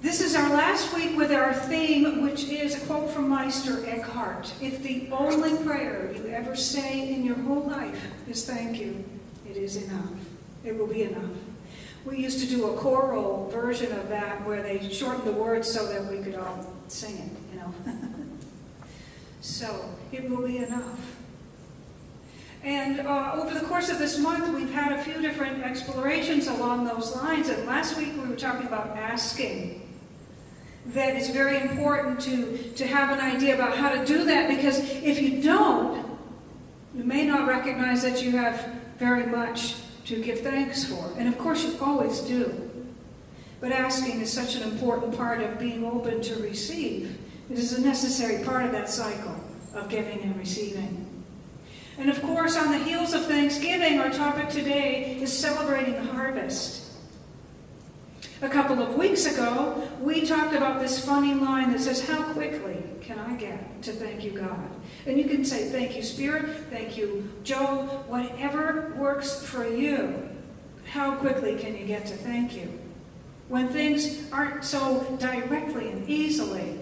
This is our last week with our theme, which is a quote from Meister Eckhart. If the only prayer you ever say in your whole life is thank you, it is enough. It will be enough. We used to do a choral version of that where they shortened the words so that we could all sing it, you know. So, it will be enough. And over the course of this month, we've had a few different explorations along those lines. And last week we were talking about asking. That it's very important to have an idea about how to do that, because if you don't, you may not recognize that you have very much to give thanks for. And of course you always do. But asking is such an important part of being open to receive. It is a necessary part of that cycle of giving and receiving. And of course, on the heels of Thanksgiving, our topic today is celebrating the harvest. A couple of weeks ago, we talked about this funny line that says, how quickly can I get to thank you, God? And you can say, thank you, Spirit, thank you, Joe, whatever works for you. How quickly can you get to thank you? When things aren't so directly and easily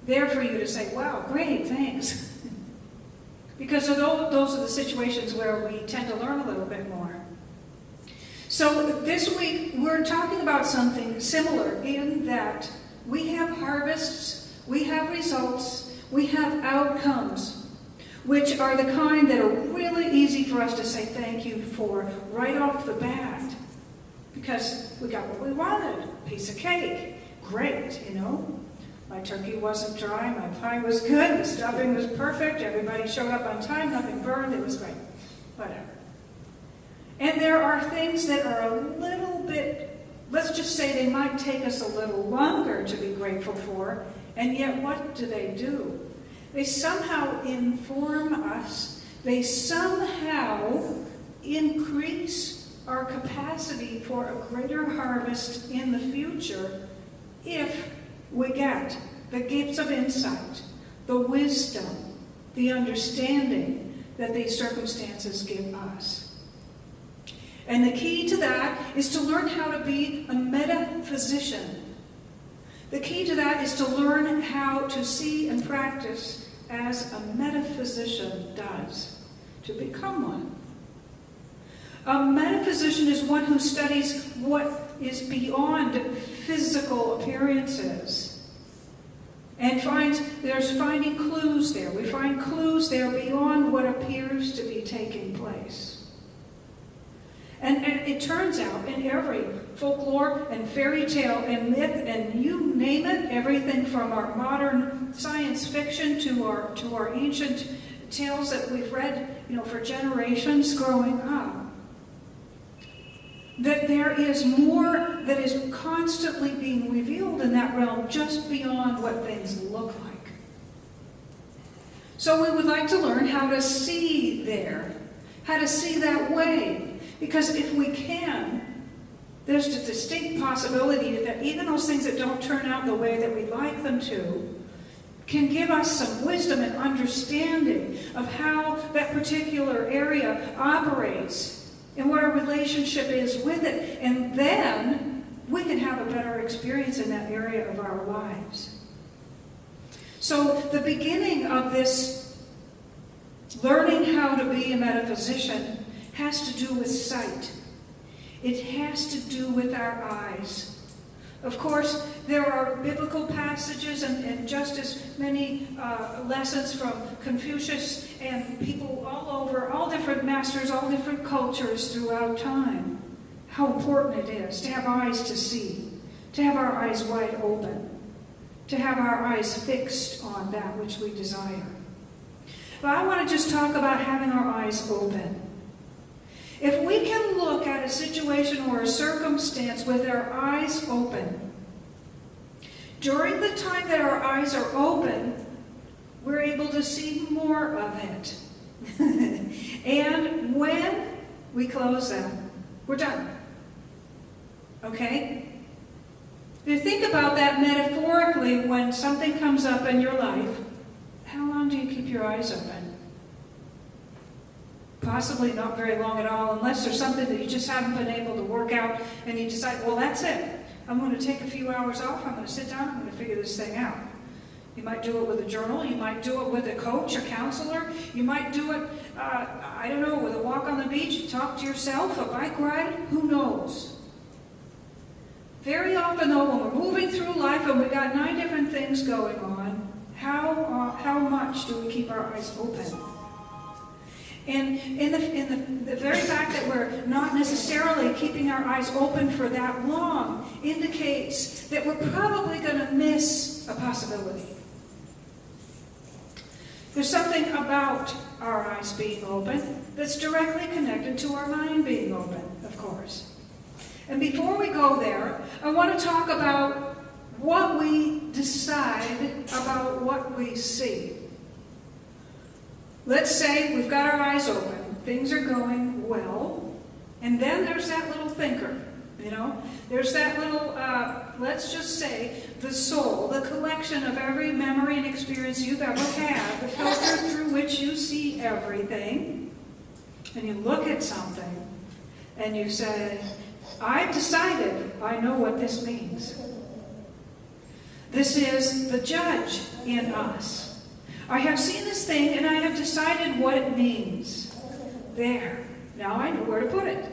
there for you to say, wow, great, thanks. Because those are the situations where we tend to learn a little bit more. So this week, we're talking about something similar in that we have harvests, we have results, we have outcomes, which are the kind that are really easy for us to say thank you for right off the bat. Because we got what we wanted, a piece of cake, great, you know. My turkey wasn't dry, my pie was good, the stuffing was perfect, everybody showed up on time, nothing burned, it was great, whatever. And there are things that are a little bit, let's just say they might take us a little longer to be grateful for, and yet what do? They somehow inform us, they somehow increase our capacity for a greater harvest in the future if we get the gifts of insight, the wisdom, the understanding that these circumstances give us. And the key to that is to learn how to be a metaphysician. The key to that is to learn how to see and practice as a metaphysician does, to become one. A metaphysician is one who studies what is beyond physical appearances and there's finding clues there. We find clues there beyond what appears to be taking place. And it turns out in every folklore and fairy tale and myth and you name it, everything from our modern science fiction to our ancient tales that we've read, you know, for generations growing up, that there is more that is constantly being revealed in that realm just beyond what things look like. So we would like to learn how to see there, how to see that way. Because if we can, there's a distinct possibility that even those things that don't turn out the way that we'd like them to can give us some wisdom and understanding of how that particular area operates and what our relationship is with it. And then we can have a better experience in that area of our lives. So the beginning of this learning how to be a metaphysician has to do with sight. It has to do with our eyes. Of course, there are biblical passages and just as many lessons from Confucius and people all over, all different masters, all different cultures throughout time. How important it is to have eyes to see, to have our eyes wide open, to have our eyes fixed on that which we desire. But I want to just talk about having our eyes open. If we can look at a situation or a circumstance with our eyes open, during the time that our eyes are open, we're able to see more of it. And when we close them, we're done. Okay? If you think about that metaphorically, when something comes up in your life, how long do you keep your eyes open? Possibly not very long at all, unless there's something that you just haven't been able to work out and you decide, well, that's it. I'm going to take a few hours off. I'm going to sit down. I'm going to figure this thing out. You might do it with a journal. You might do it with a coach, a counselor. You might do it, I don't know, with a walk on the beach, talk to yourself, a bike ride. Who knows? Very often, though, when we're moving through life and we've got 9 different things going on, how much do we keep our eyes open? And in the very fact that we're not necessarily keeping our eyes open for that long indicates that we're probably going to miss a possibility. There's something about our eyes being open that's directly connected to our mind being open, of course. And before we go there, I want to talk about what we decide about what we see. Let's say we've got our eyes open, things are going well, and then there's that little thinker, There's that little, let's just say, the soul, the collection of every memory and experience you've ever had, the filter through which you see everything, and you look at something, and you say, I've decided I know what this means. This is the judge in us. I have seen this thing and I have decided what it means. There. Now I know where to put it.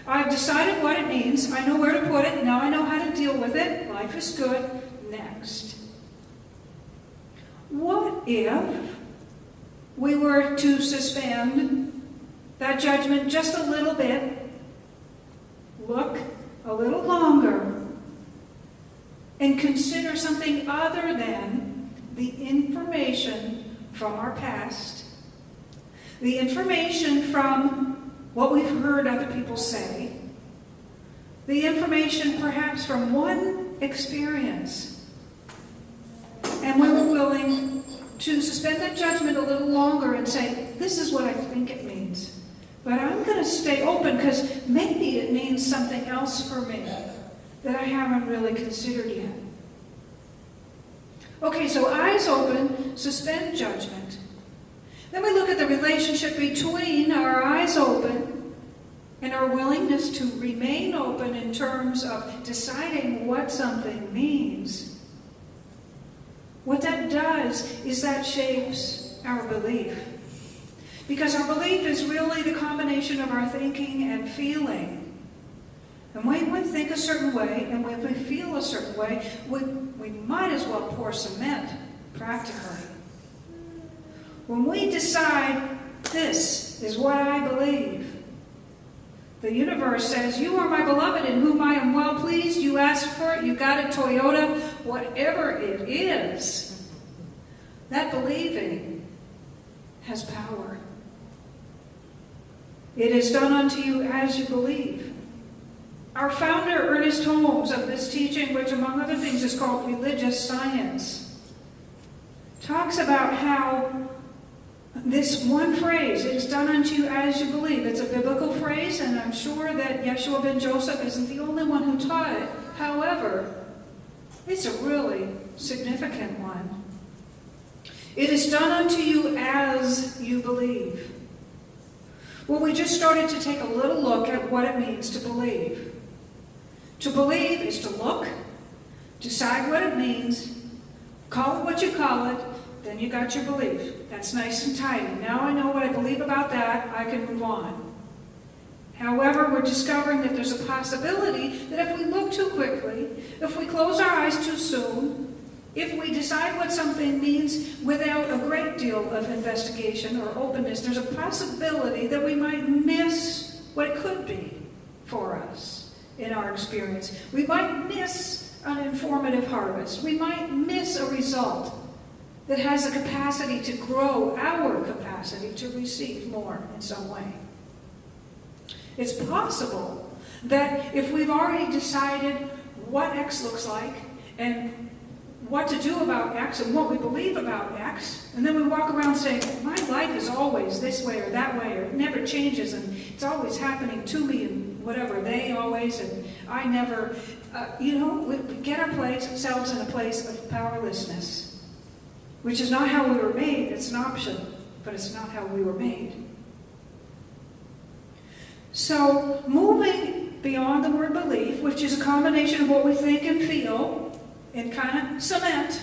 I've decided what it means. I know where to put it. Now I know how to deal with it. Life is good. Next. What if we were to suspend that judgment just a little bit, look a little longer, and consider something other than the information from our past, the information from what we've heard other people say, the information perhaps from one experience, and we were willing to suspend that judgment a little longer and say, this is what I think it means, but I'm going to stay open because maybe it means something else for me that I haven't really considered yet. Okay, so eyes open, suspend judgment. Then we look at the relationship between our eyes open and our willingness to remain open in terms of deciding what something means. What that does is that shapes our belief. Because our belief is really the combination of our thinking and feeling. And when we think a certain way, and when we feel a certain way, we might as well pour cement, practically. When we decide, this is what I believe, the universe says, you are my beloved in whom I am well pleased, you asked for it, you got it, Toyota, whatever it is, that believing has power. It is done unto you as you believe. Our founder, Ernest Holmes, of this teaching, which among other things is called religious science, talks about how this one phrase, it is done unto you as you believe. It's a biblical phrase, and I'm sure that Yeshua ben Joseph isn't the only one who taught it. However, it's a really significant one. It is done unto you as you believe. Well, we just started to take a little look at what it means to believe. To believe is to look, decide what it means, call it what you call it, then you got your belief. That's nice and tidy. Now I know what I believe about that, I can move on. However, we're discovering that there's a possibility that if we look too quickly, if we close our eyes too soon, if we decide what something means without a great deal of investigation or openness, there's a possibility that we might miss what it could be for us in our experience. We might miss an informative harvest. We might miss a result that has the capacity to grow our capacity to receive more in some way. It's possible that if we've already decided what X looks like and what to do about X and what we believe about X, and then we walk around saying, my life is always this way or that way, or it never changes, and it's always happening to me, and whatever, they always, and I never, we get ourselves in a place of powerlessness, which is not how we were made. It's an option, but it's not how we were made. So moving beyond the word belief, which is a combination of what we think and feel and kind of cement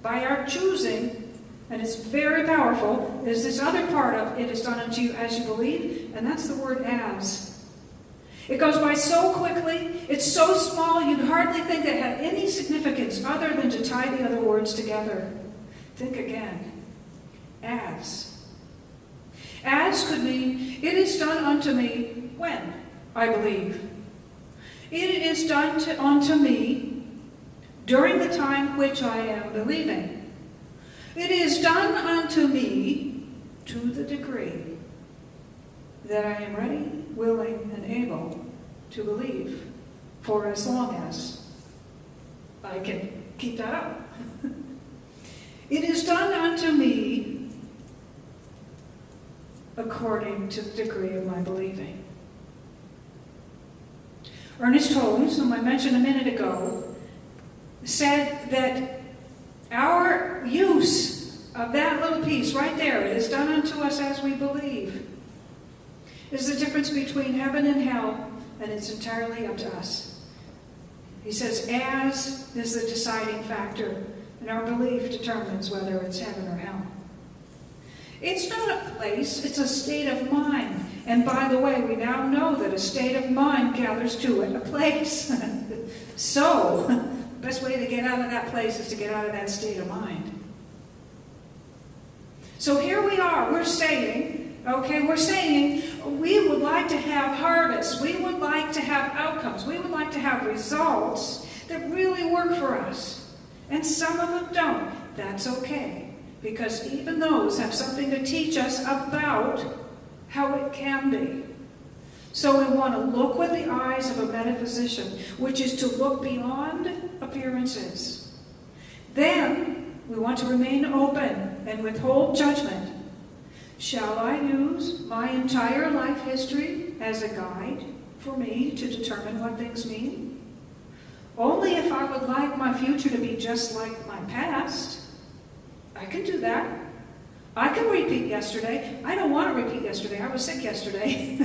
by our choosing, and it's very powerful, is this other part of it is done unto you as you believe, and that's the word as. It goes by so quickly, it's so small, you'd hardly think it had any significance other than to tie the other words together. Think again. As. As could mean, it is done unto me when I believe. It is done unto me during the time which I am believing. It is done unto me to the degree that I am ready, willing, and able to believe for as long as I can keep that up. It is done unto me according to the degree of my believing. Ernest Holmes, whom I mentioned a minute ago, said that our use of that little piece right there, it is done unto us as we believe, is the difference between heaven and hell, and it's entirely up to us. He says, as is the deciding factor, and our belief determines whether it's heaven or hell. It's not a place, it's a state of mind. And by the way, we now know that a state of mind gathers to it a place. So, the best way to get out of that place is to get out of that state of mind. So here we are, we're saying we would like to have harvests, we would like to have outcomes, we would like to have results that really work for us. And some of them don't. That's okay, because even those have something to teach us about how it can be. So we want to look with the eyes of a metaphysician, which is to look beyond appearances. Then we want to remain open and withhold judgment. Shall I use my entire life history as a guide for me to determine what things mean? Only if I would like my future to be just like my past. I can do that. I can repeat yesterday. I don't want to repeat yesterday. I was sick yesterday.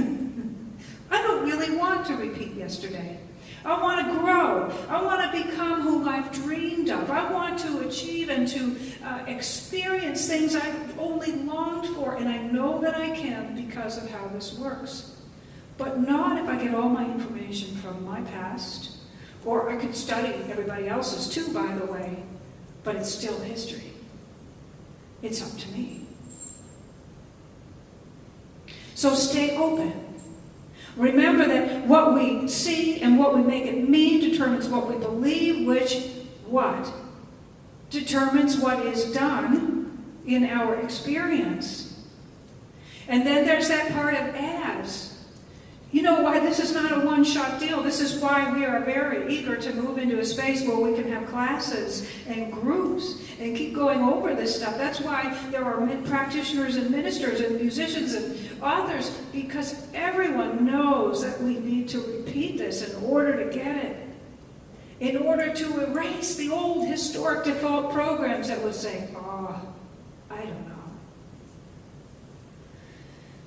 I don't really want to repeat yesterday. I want to grow. I want to become who I've dreamed of. I want to achieve and to experience things I've only longed for, and I know that I can because of how this works. But not if I get all my information from my past, or I could study everybody else's too, by the way, but it's still history. It's up to me. So stay open. Remember that what we see and what we make it mean determines what we believe, which what? Determines what is done in our experience. And then there's that part of as. You know why this is not a one-shot deal. This is why we are very eager to move into a space where we can have classes and groups and keep going over this stuff. That's why there are practitioners and ministers and musicians and authors, because everyone knows that we need to repeat this in order to get it. In order to erase the old historic default programs that would say, I don't know.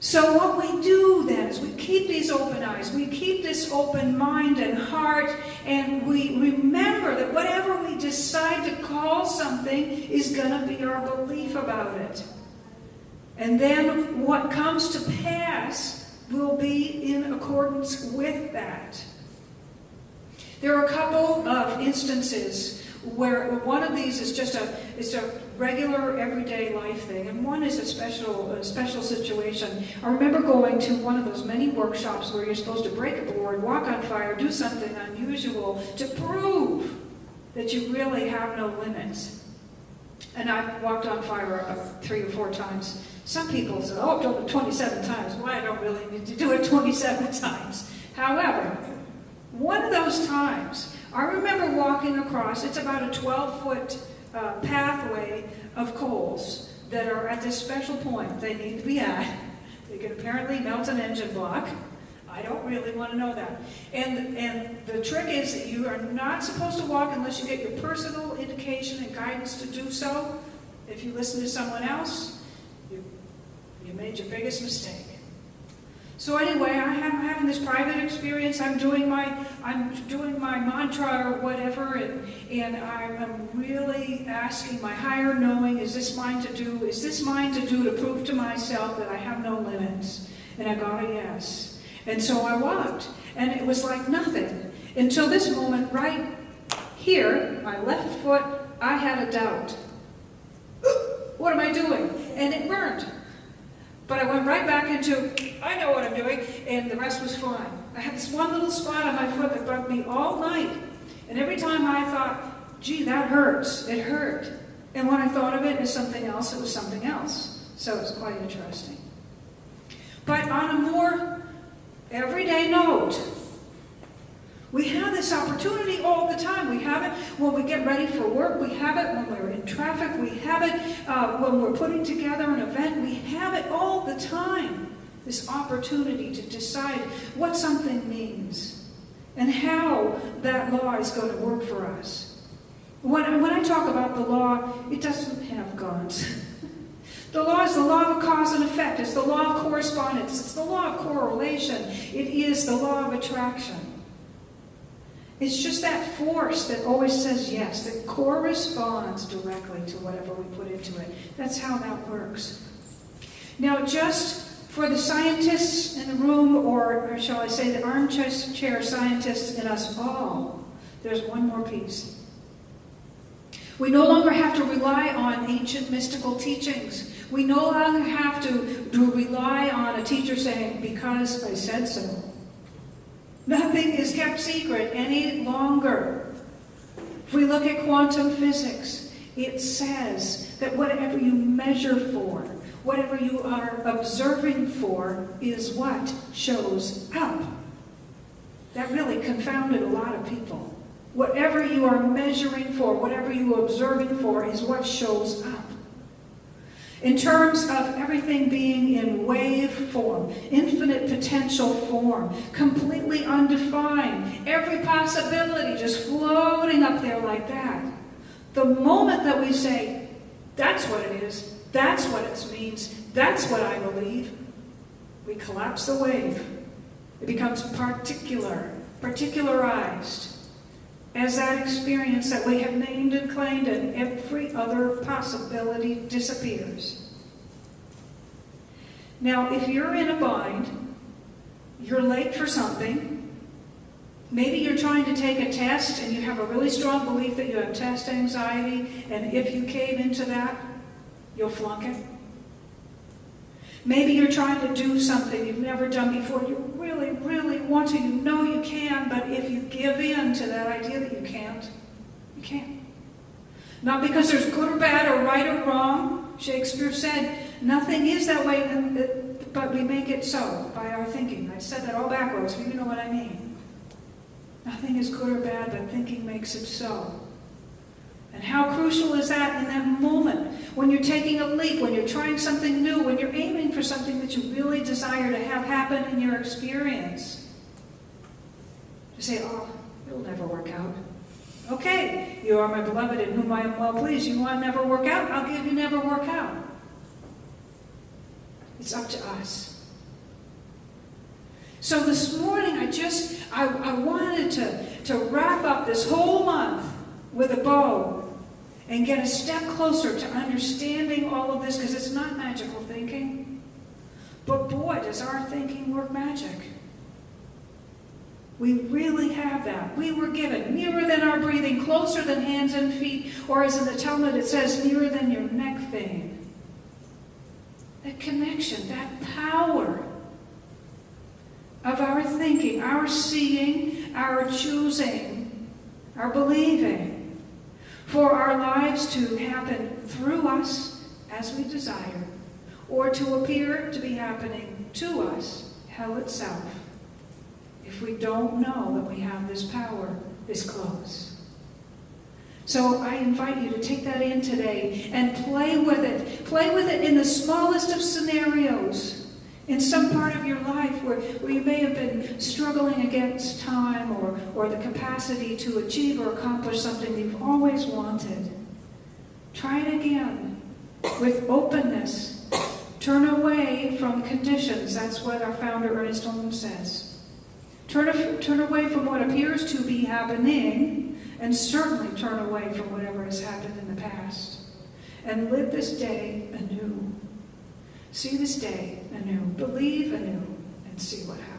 So what we do then is we keep these open eyes, we keep this open mind and heart, and we remember that whatever we decide to call something is going to be our belief about it. And then what comes to pass will be in accordance with that. There are a couple of instances where one of these is just a regular everyday life thing, and one is a special situation. I remember going to one of those many workshops where you're supposed to break a board, walk on fire, do something unusual to prove that you really have no limits. And I've walked on fire 3 or 4 times. Some people say, I've done it 27 times. Well, I don't really need to do it 27 times. However, one of those times, I remember walking across, it's about a 12-foot pathway of coals that are at this special point they need to be at. They can apparently melt an engine block. I don't really want to know that. And the trick is that you are not supposed to walk unless you get your personal indication and guidance to do so. If you listen to someone else, you made your biggest mistake. So anyway, I'm having this private experience. I'm doing my mantra or whatever, and I'm really asking my higher knowing, is this mine to do? Is this mine to do to prove to myself that I have no limits? And I got a yes. And so I walked, and it was like nothing until this moment right here, my left foot. I had a doubt. What am I doing? And it burned. But I went right back into, I know what I'm doing, and the rest was fine. I had this one little spot on my foot that bugged me all night. And every time I thought, gee, that hurts, it hurt. And when I thought of it as something else, it was something else. So it's quite interesting. But on a more everyday note, we have this opportunity all the time. We have it when we get ready for work. We have it when we're in traffic. We have it when we're putting together an event. We have it all the time. This opportunity to decide what something means and how that law is going to work for us. When I talk about the law, it doesn't have guns. The law is the law of cause and effect. It's the law of correspondence. It's the law of correlation. It is the law of attraction. It's just that force that always says yes, that corresponds directly to whatever we put into it. That's how that works. Now, just for the scientists in the room, or shall I say the armchair scientists in us all, there's one more piece. We no longer have to rely on ancient mystical teachings. We no longer have to rely on a teacher saying, because I said so. Nothing is kept secret any longer. If we look at quantum physics, it says that whatever you measure for, whatever you are observing for, is what shows up. That really confounded a lot of people. Whatever you are measuring for, whatever you are observing for, is what shows up. In terms of everything being in wave form, infinite potential form, completely undefined, every possibility just floating up there like that. The moment that we say, that's what it is, that's what it means, that's what I believe, we collapse the wave. It becomes particularized as that experience that we have named and claimed, and every other possibility disappears. Now, if you're in a bind, you're late for something, maybe you're trying to take a test and you have a really strong belief that you have test anxiety, and if you cave into that, you'll flunk it. Maybe you're trying to do something you've never done before. You really, really want to. You know you can, but if you give in to that idea that you can't, you can't. Not because there's good or bad or right or wrong. Shakespeare said, nothing is that way, but we make it so by our thinking. I said that all backwards, but you know what I mean. Nothing is good or bad, but thinking makes it so. And how crucial is that in that moment when you're taking a leap, when you're trying something new, when you're aiming for something that you really desire to have happen in your experience? To say, oh, it'll never work out. Okay, you are my beloved in whom I am well pleased. You want to never work out? I'll give you never work out. It's up to us. So this morning I wanted to wrap up this whole month with a bow and get a step closer to understanding all of this, because it's not magical thinking. But boy, does our thinking work magic. We really have that. We were given nearer than our breathing, closer than hands and feet, or as in the Talmud it says, nearer than your neck vein. That connection, that power of our thinking, our seeing, our choosing, our believing, for our lives to happen through us as we desire, or to appear to be happening to us, hell itself, if we don't know that we have this power this close. So I invite you to take that in today and play with it. Play with it in the smallest of scenarios. In some part of your life where you may have been struggling against time or the capacity to achieve or accomplish something you've always wanted. Try it again with openness Turn away from conditions. That's what our founder Ernest Holmes says. Turn away from what appears to be happening, and certainly turn away from whatever has happened in the past. And live this day anew. See this day anew. Believe anew, and see what happens.